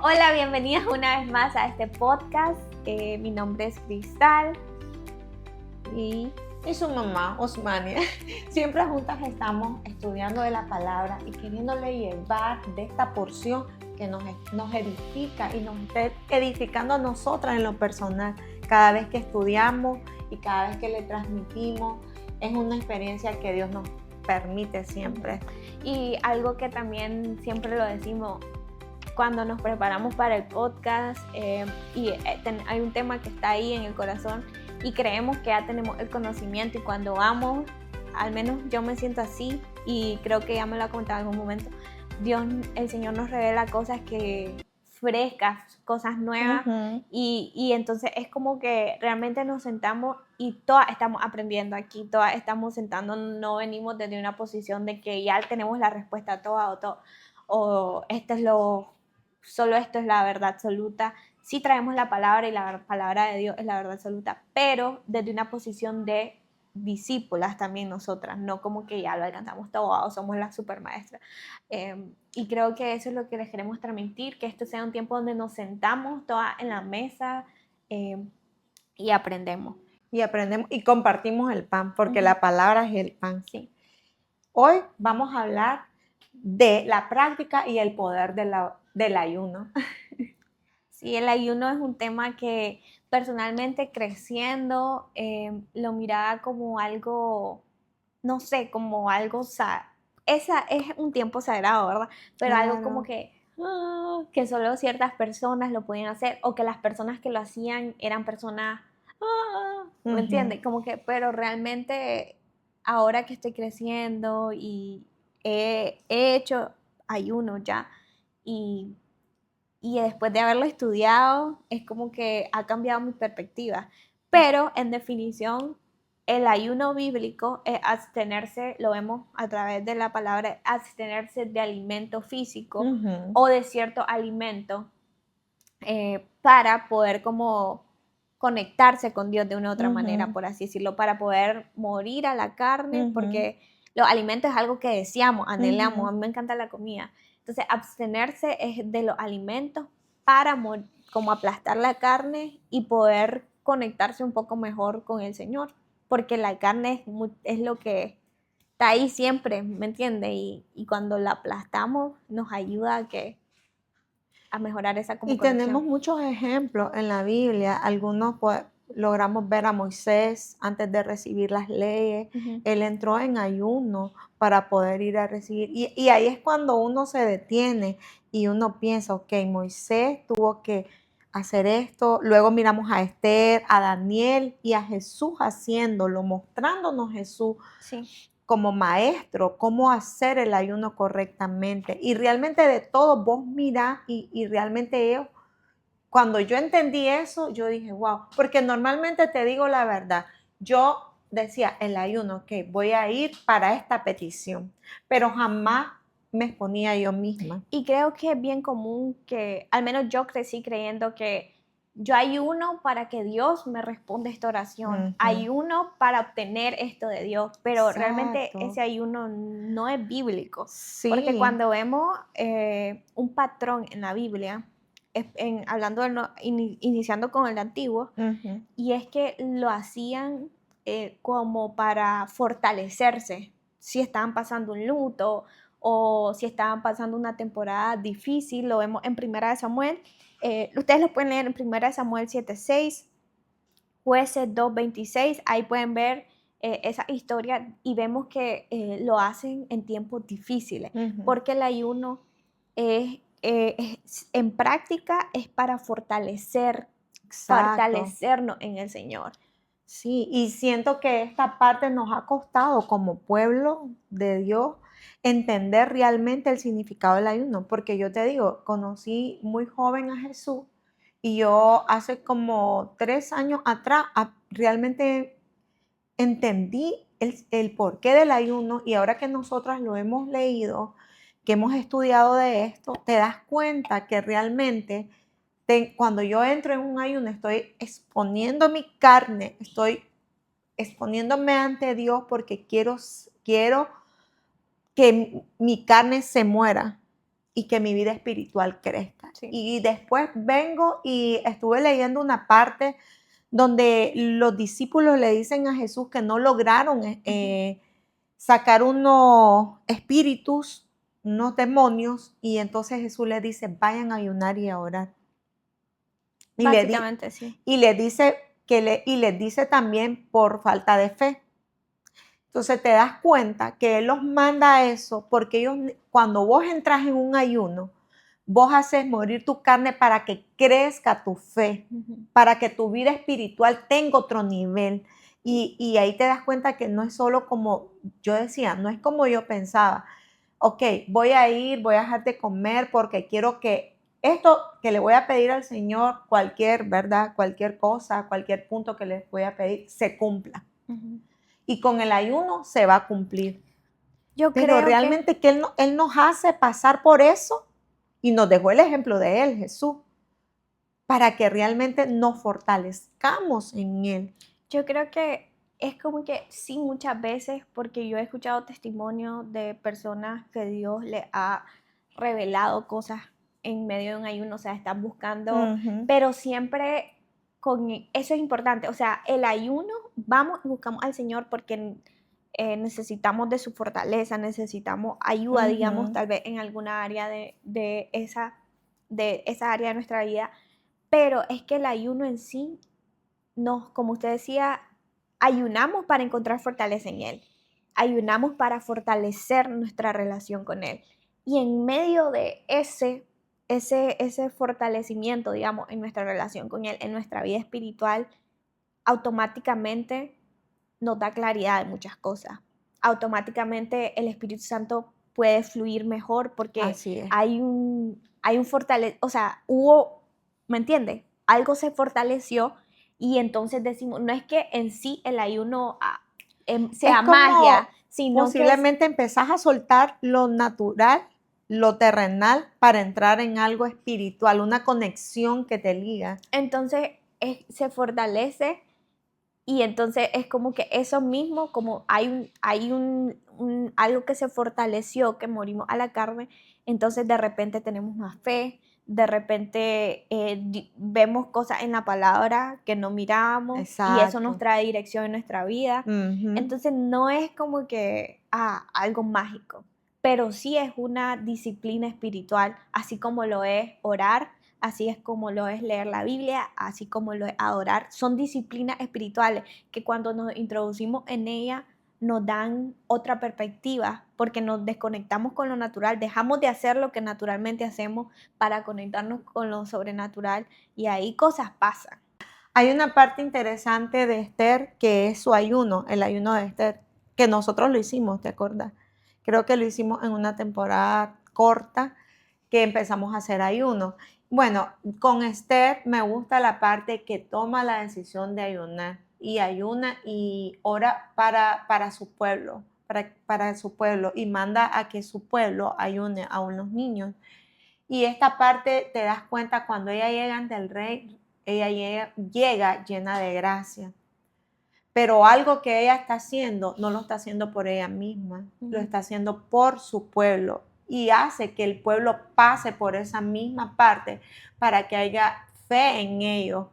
Hola, bienvenidas una vez más a este podcast. Mi nombre es Cristal y su mamá, Osmania. Siempre juntas estamos estudiando de la palabra y queriéndole llevar de esta porción que nos edifica y nos está edificando a nosotras en lo personal. Cada vez que estudiamos y cada vez que le transmitimos, es una experiencia que Dios nos permite siempre. Y algo que también siempre lo decimos cuando nos preparamos para el podcast, hay un tema que está ahí en el corazón y creemos que ya tenemos el conocimiento, y cuando vamos, al menos yo me siento así y creo que ya me lo ha comentado en algún momento, el Señor nos revela cosas frescas, cosas nuevas. Uh-huh. y entonces es como que realmente nos sentamos y todas estamos aprendiendo aquí, todas estamos sentando, no venimos desde una posición de que ya tenemos la respuesta a todo o solo esto es la verdad absoluta. Sí traemos la palabra y la palabra de Dios es la verdad absoluta, pero desde una posición de discípulas también nosotras, no como que ya lo alcanzamos todo o somos las supermaestras. Y creo que eso es lo que les queremos transmitir, que esto sea un tiempo donde nos sentamos todas en la mesa y aprendemos. Y compartimos el pan, porque la palabra es el pan. Sí. Hoy vamos a hablar de la práctica y el poder del ayuno. Sí, el ayuno es un tema que personalmente creciendo lo miraba como algo, no sé, como algo, esa es un tiempo sagrado, ¿verdad? Pero claro. Algo como que solo ciertas personas lo podían hacer, o que las personas que lo hacían eran personas, ¿me entiendes? Como que, pero realmente ahora que estoy creciendo y he hecho ayuno ya, y después de haberlo estudiado, es como que ha cambiado mi perspectiva. Pero en definición, el ayuno bíblico es abstenerse, lo vemos a través de la palabra, abstenerse de alimento físico o de cierto alimento para poder como conectarse con Dios de una u otra manera, por así decirlo, para poder morir a la carne, porque los alimentos es algo que deseamos, anhelamos, a mí me encanta la comida. Entonces, abstenerse es de los alimentos para como aplastar la carne y poder conectarse un poco mejor con el Señor, porque la carne es lo que está ahí siempre, ¿me entiendes? Y cuando la aplastamos nos ayuda a mejorar esa conexión. Tenemos muchos ejemplos en la Biblia. Algunos pues logramos ver a Moisés antes de recibir las leyes. Él entró en ayuno para poder ir a recibir. Y ahí es cuando uno se detiene y uno piensa, ok, Moisés tuvo que hacer esto. Luego miramos a Esther, a Daniel y a Jesús haciéndolo, mostrándonos Jesús. Sí. Como maestro, cómo hacer el ayuno correctamente. Y realmente de todo vos mirás y realmente cuando yo entendí eso, yo dije, wow, porque normalmente te digo la verdad, yo decía el ayuno, ok, voy a ir para esta petición, pero jamás me exponía yo misma. Y creo que es bien común que, al menos yo crecí creyendo que yo ayuno para que Dios me responda esta oración, ayuno para obtener esto de Dios, pero realmente ese ayuno no es bíblico. Sí. Porque cuando vemos un patrón en la Biblia, iniciando con el antiguo, y es que lo hacían como para fortalecerse, si estaban pasando un luto o si estaban pasando una temporada difícil. Lo vemos en 1 Samuel. Ustedes lo pueden leer en 1 Samuel 7:6, Jueces 2:26, ahí pueden ver esa historia y vemos que lo hacen en tiempos difíciles, porque el ayuno en práctica es para fortalecernos en el Señor. Sí, y siento que esta parte nos ha costado como pueblo de Dios entender realmente el significado del ayuno, porque yo te digo, conocí muy joven a Jesús y yo hace como 3 años atrás realmente entendí el porqué del ayuno, y ahora que nosotras lo hemos leído, que hemos estudiado de esto, te das cuenta que realmente cuando yo entro en un ayuno estoy exponiendo mi carne, estoy exponiéndome ante Dios porque quiero que mi carne se muera y que mi vida espiritual crezca. Sí. Y después vengo y estuve leyendo una parte donde los discípulos le dicen a Jesús que no lograron sacar unos espíritus, unos demonios, y entonces Jesús les dice, vayan a ayunar y a orar. Básicamente, sí. Y les dice y les dice también por falta de fe. Entonces te das cuenta que Él los manda a eso porque ellos, cuando vos entras en un ayuno, vos haces morir tu carne para que crezca tu fe, para que tu vida espiritual tenga otro nivel. Y ahí te das cuenta que no es solo como yo decía, no es como yo pensaba. Ok, voy a dejar de comer porque quiero que esto que le voy a pedir al Señor, ¿verdad? Cualquier cosa, cualquier punto que les voy a pedir, se cumpla. Y con el ayuno se va a cumplir. Yo Pero creo realmente que él nos hace pasar por eso y nos dejó el ejemplo de Él, Jesús, para que realmente nos fortalezcamos en Él. Yo creo que es como que sí, muchas veces, porque yo he escuchado testimonios de personas que Dios le ha revelado cosas en medio de un ayuno, o sea, están buscando, pero siempre con eso es importante, o sea, el ayuno, vamos y buscamos al Señor porque necesitamos de su fortaleza, necesitamos ayuda, digamos, tal vez en alguna área de esa área de nuestra vida, pero es que el ayuno en sí como usted decía, ayunamos para encontrar fortaleza en Él. Ayunamos para fortalecer nuestra relación con Él. Y en medio de ese fortalecimiento, digamos, en nuestra relación con Él, en nuestra vida espiritual, automáticamente nos da claridad de muchas cosas. Automáticamente el Espíritu Santo puede fluir mejor porque hay un o sea, ¿me entiende? Algo se fortaleció y entonces decimos, no es que en sí el ayuno sea magia, sino posiblemente empezás a soltar lo natural, lo terrenal, para entrar en algo espiritual, una conexión que te liga. Entonces se fortalece y entonces es como que eso mismo, como hay algo que se fortaleció, que morimos a la carne, entonces de repente tenemos más fe, de repente vemos cosas en la palabra que no mirábamos. Exacto. Y eso nos trae dirección en nuestra vida. Entonces no es como que algo mágico, pero sí es una disciplina espiritual, así como lo es orar, así es como lo es leer la Biblia, así como lo es adorar. Son disciplinas espirituales que cuando nos introducimos en ellas nos dan otra perspectiva porque nos desconectamos con lo natural, dejamos de hacer lo que naturalmente hacemos para conectarnos con lo sobrenatural y ahí cosas pasan. Hay una parte interesante de Esther que es su ayuno, el ayuno de Esther, que nosotros lo hicimos, ¿te acuerdas? Creo que lo hicimos en una temporada corta que empezamos a hacer ayuno. Bueno, con Esther me gusta la parte que toma la decisión de ayunar y ayuna y ora para su pueblo, para su pueblo y manda a que su pueblo ayune a unos niños. Y esta parte te das cuenta cuando ella llega ante el rey, ella llega llena de gracia. Pero algo que ella está haciendo, no lo está haciendo por ella misma, lo está haciendo por su pueblo y hace que el pueblo pase por esa misma parte para que haya fe en ellos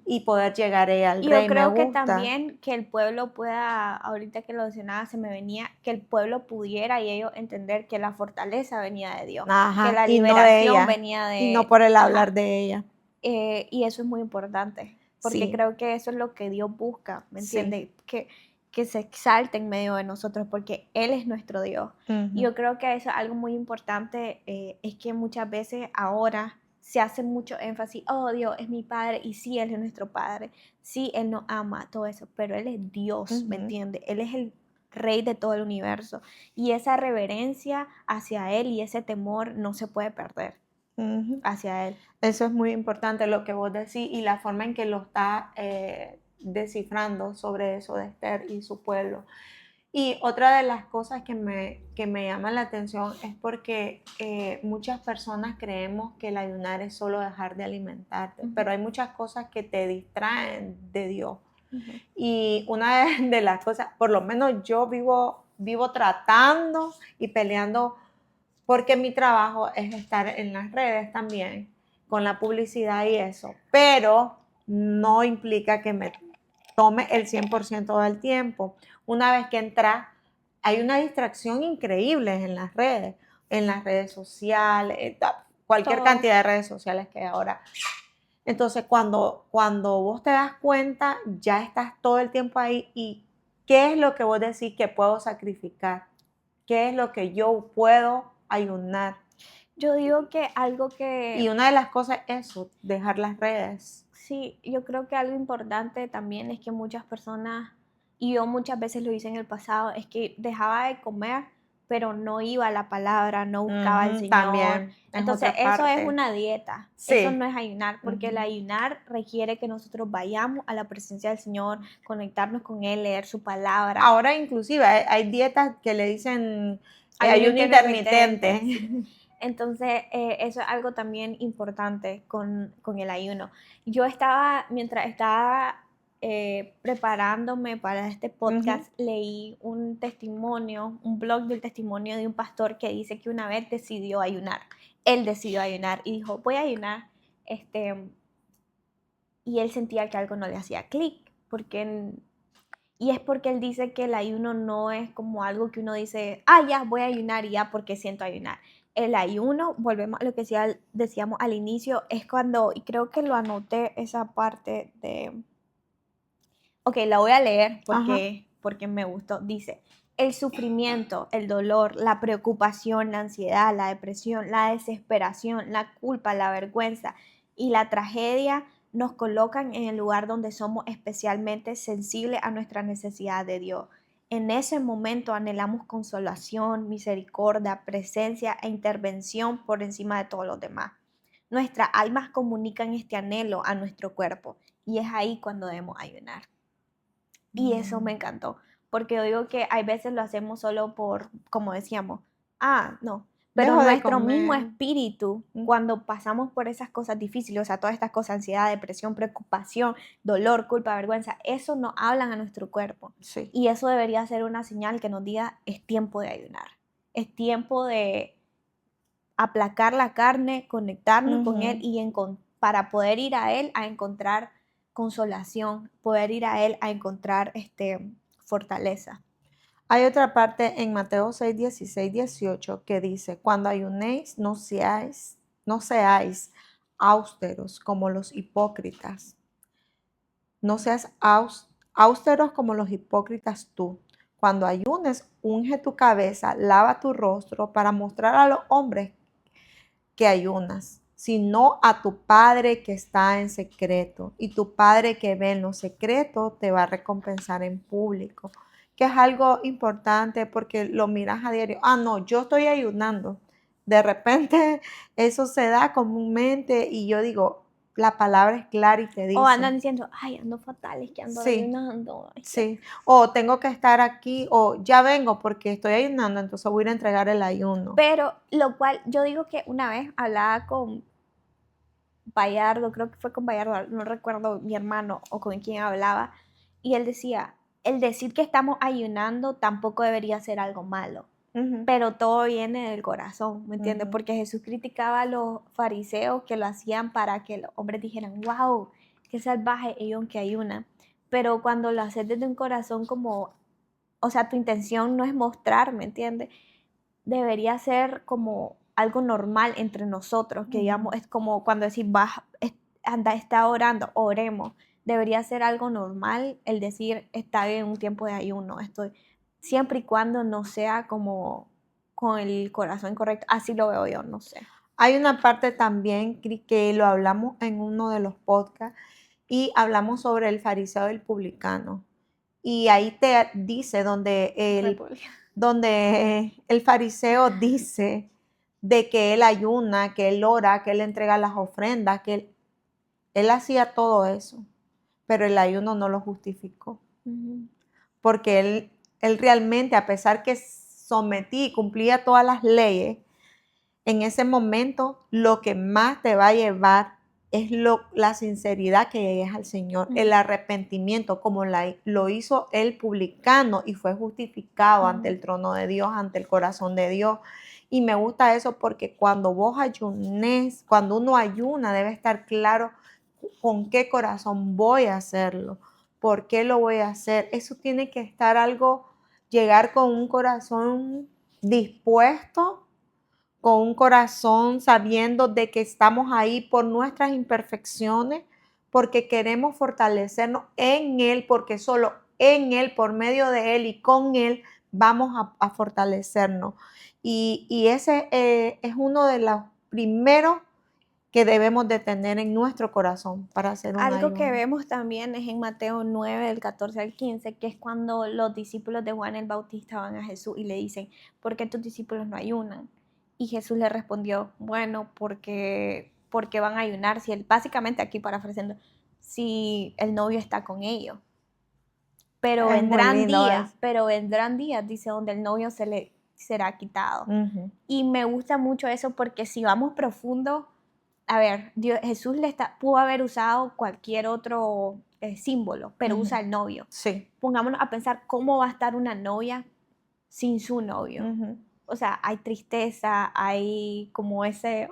y poder llegar ella al rey. Yo creo que también que el pueblo pueda, ahorita que lo mencionaba, se me venía, que el pueblo pudiera y ellos entender que la fortaleza venía de Dios, que la liberación no venía de... Y no por el hablar de ella. Y eso es muy importante, porque creo que eso es lo que Dios busca, ¿me entiendes? Que se exalte en medio de nosotros, porque Él es nuestro Dios. Y yo creo que eso es algo muy importante, es que muchas veces ahora se hace mucho énfasis, oh, Dios es mi Padre, y sí, Él es nuestro Padre, sí, Él nos ama, todo eso, pero Él es Dios, ¿me entiendes? Él es el Rey de todo el universo, y esa reverencia hacia Él y ese temor no se puede perder hacia Él. Eso es muy importante lo que vos decís y la forma en que lo está descifrando sobre eso de Esther y su pueblo. Y otra de las cosas que me llama la atención es porque muchas personas creemos que el ayunar es solo dejar de alimentarte, pero hay muchas cosas que te distraen de Dios. Y una de las cosas, por lo menos yo vivo tratando y peleando porque mi trabajo es estar en las redes también. con la publicidad y eso, pero no implica que me tome el 100% del tiempo. Una vez que entras, hay una distracción increíble en las redes sociales, cualquier Todo. cantidad de redes sociales que hay ahora. Entonces, cuando vos te das cuenta, ya estás todo el tiempo ahí y ¿qué es lo que vos decís que puedo sacrificar? ¿Qué es lo que yo puedo ayunar? Yo digo que algo Y que, una de las cosas es eso, dejar las redes. sí, yo creo que algo importante también es que muchas personas, y yo muchas veces lo hice en el pasado, es que dejaba de comer, pero no iba a la palabra, no buscaba al Señor. También es Entonces, otra eso es parte. una dieta, eso Sí. no es ayunar, porque el ayunar requiere que nosotros vayamos a la presencia del Señor, conectarnos con Él, leer su palabra. Ahora inclusive hay dietas que le dicen Ayuno ayuno intermitente. sí. Entonces, eso es algo también importante con el ayuno. Yo estaba, mientras estaba preparándome para este podcast, leí un testimonio, un blog del testimonio de un pastor que dice que una vez decidió ayunar. Él decidió ayunar y dijo, voy a ayunar, y él sentía que algo no le hacía clic, y es porque él dice que el ayuno no es como algo que uno dice, ya voy a ayunar y ya porque siento ayunar. El ayuno, volvemos a lo que decíamos al inicio, es cuando, y creo que lo anoté esa parte de, ok, la voy a leer porque me gustó. Dice, el sufrimiento, el dolor, la preocupación, la ansiedad, la depresión, la desesperación, la culpa, la vergüenza y la tragedia nos colocan en el lugar donde somos especialmente sensibles a nuestra necesidad de Dios. En ese momento anhelamos consolación, misericordia, presencia e intervención por encima de todos los demás. Nuestras almas comunican este anhelo a nuestro cuerpo y es ahí cuando debemos ayunar. Y eso me encantó, porque yo digo que hay veces lo hacemos solo por, como decíamos, no, pero Dejo de nuestro mismo comer. espíritu, cuando pasamos por esas cosas difíciles, o sea, todas estas cosas, ansiedad, depresión, preocupación, dolor, culpa, vergüenza, eso nos hablan a nuestro cuerpo. Sí. Y eso debería ser una señal que nos diga, es tiempo de ayunar, es tiempo de aplacar la carne, conectarnos con Él y para poder ir a Él a encontrar consolación, poder ir a Él a encontrar fortaleza. Hay otra parte en Mateo 6, 16, 18 que dice, cuando ayunéis, no seáis austeros como los hipócritas. No seas austeros como los hipócritas tú. Cuando ayunes, unge tu cabeza, lava tu rostro para mostrar a los hombres que ayunas, sino a tu Padre que está en secreto. Y tu Padre que ve en lo secreto te va a recompensar en público. Que es algo importante porque lo miras a diario. No, yo estoy ayunando. De repente eso se da comúnmente y yo digo, la palabra es clara y te dice. O andan diciendo, ando fatal, es que ando ayunando. Sí, o tengo que estar aquí, o ya vengo porque estoy ayunando, entonces voy a ir a entregar el ayuno. Pero lo cual, yo digo que una vez hablaba con Bayardo, creo que fue con Bayardo, no recuerdo mi hermano o con quién hablaba, y él decía, el decir que estamos ayunando tampoco debería ser algo malo, pero todo viene del corazón, ¿me entiendes? Porque Jesús criticaba a los fariseos que lo hacían para que los hombres dijeran, wow, qué salvaje ellos que ayunan, pero cuando lo haces desde un corazón como, o sea, tu intención no es mostrar, ¿me entiendes? Debería ser como algo normal entre nosotros, que digamos, es como cuando decís, está orando, oremos. Debería ser algo normal el decir, está en un tiempo de ayuno, siempre y cuando no sea como con el corazón incorrecto. Así lo veo yo, no sé. Hay una parte también que lo hablamos en uno de los podcasts y hablamos sobre el fariseo y el publicano. Y ahí te dice donde el fariseo dice de que él ayuna, que él ora, que él entrega las ofrendas, que él hacía todo eso, pero el ayuno no lo justificó. Porque él realmente, a pesar que sometía y cumplía todas las leyes, en ese momento lo que más te va a llevar es la sinceridad que llegues al Señor, el arrepentimiento, como lo hizo el publicano y fue justificado ante el trono de Dios, ante el corazón de Dios. Y me gusta eso porque cuando vos ayunes, cuando uno ayuna, debe estar claro con qué corazón voy a hacerlo, por qué lo voy a hacer. Eso tiene que estar algo, llegar con un corazón dispuesto, con un corazón sabiendo de que estamos ahí por nuestras imperfecciones, porque queremos fortalecernos en Él, porque solo en Él, por medio de Él y con Él, vamos a fortalecernos. Y ese es uno de los primeros que debemos de tener en nuestro corazón para hacer un Algo que ayuno. vemos también es en Mateo 9, del 14 al 15, que es cuando los discípulos de Juan el Bautista van a Jesús y le dicen, ¿por qué tus discípulos no ayunan? Y Jesús le respondió, bueno, porque van a ayunar, si él, básicamente aquí parafraseando, si el novio está con ellos. Pero Es muy lindo pero vendrán días, dice, donde el novio se le será quitado. Uh-huh. Y me gusta mucho eso porque si vamos profundo, a ver, Jesús pudo haber usado cualquier otro símbolo, pero usa el novio. Sí. Pongámonos a pensar cómo va a estar una novia sin su novio. O sea, hay tristeza, hay como ese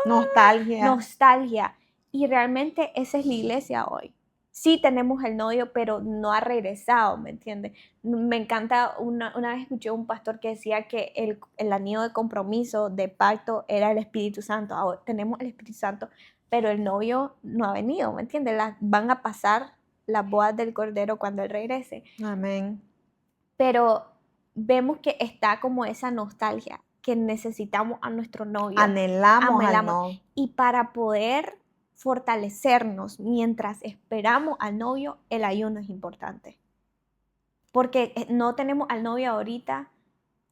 nostalgia. Y realmente esa es la iglesia hoy. Sí tenemos el novio, pero no ha regresado, ¿me entiendes? Me encanta, una vez escuché a un pastor que decía que el anillo de compromiso, de pacto, era el Espíritu Santo. Ahora tenemos el Espíritu Santo, pero el novio no ha venido, ¿me entiendes? Van a pasar las bodas del Cordero cuando Él regrese. Amén. Pero vemos que está como esa nostalgia, que necesitamos a nuestro novio. Anhelamos. Al novio. Y para poder fortalecernos mientras esperamos al novio, el ayuno es importante. Porque no tenemos al novio ahorita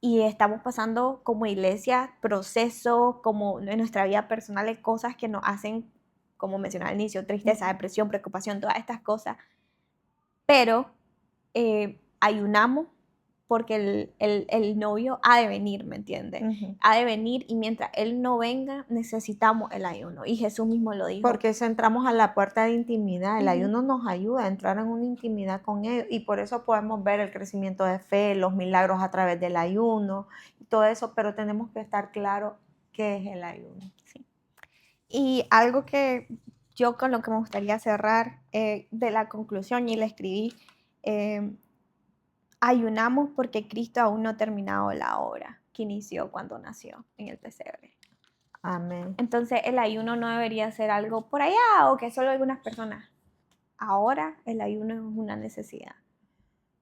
y estamos pasando como iglesia procesos, como en nuestra vida personal, cosas que nos hacen, como mencionaba al inicio, tristeza, depresión, preocupación, todas estas cosas. Pero ayunamos porque el novio ha de venir, ¿me entiendes? Ha de venir y mientras Él no venga, necesitamos el ayuno. Y Jesús mismo lo dijo. Porque eso entramos a la puerta de intimidad. El ayuno nos ayuda a entrar en una intimidad con ellos y por eso podemos ver el crecimiento de fe, los milagros a través del ayuno y todo eso, pero tenemos que estar claros qué es el ayuno. Sí. Y algo que yo con lo que me gustaría cerrar de la conclusión, y le escribí, ayunamos porque Cristo aún no ha terminado la obra que inició cuando nació en el pesebre. Amén. Entonces el ayuno no debería ser algo por allá o que solo algunas personas. Ahora el ayuno es una necesidad.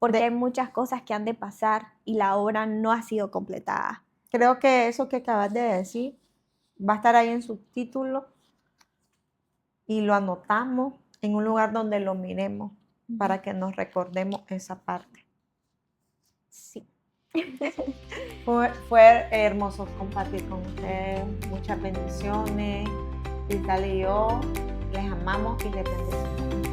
Porque hay muchas cosas que han de pasar y la obra no ha sido completada. Creo que eso que acabas de decir va a estar ahí en subtítulo y lo anotamos en un lugar donde lo miremos para que nos recordemos esa parte. Sí. Fue hermoso compartir con ustedes. Muchas bendiciones. Cristal y yo les amamos y les bendecimos.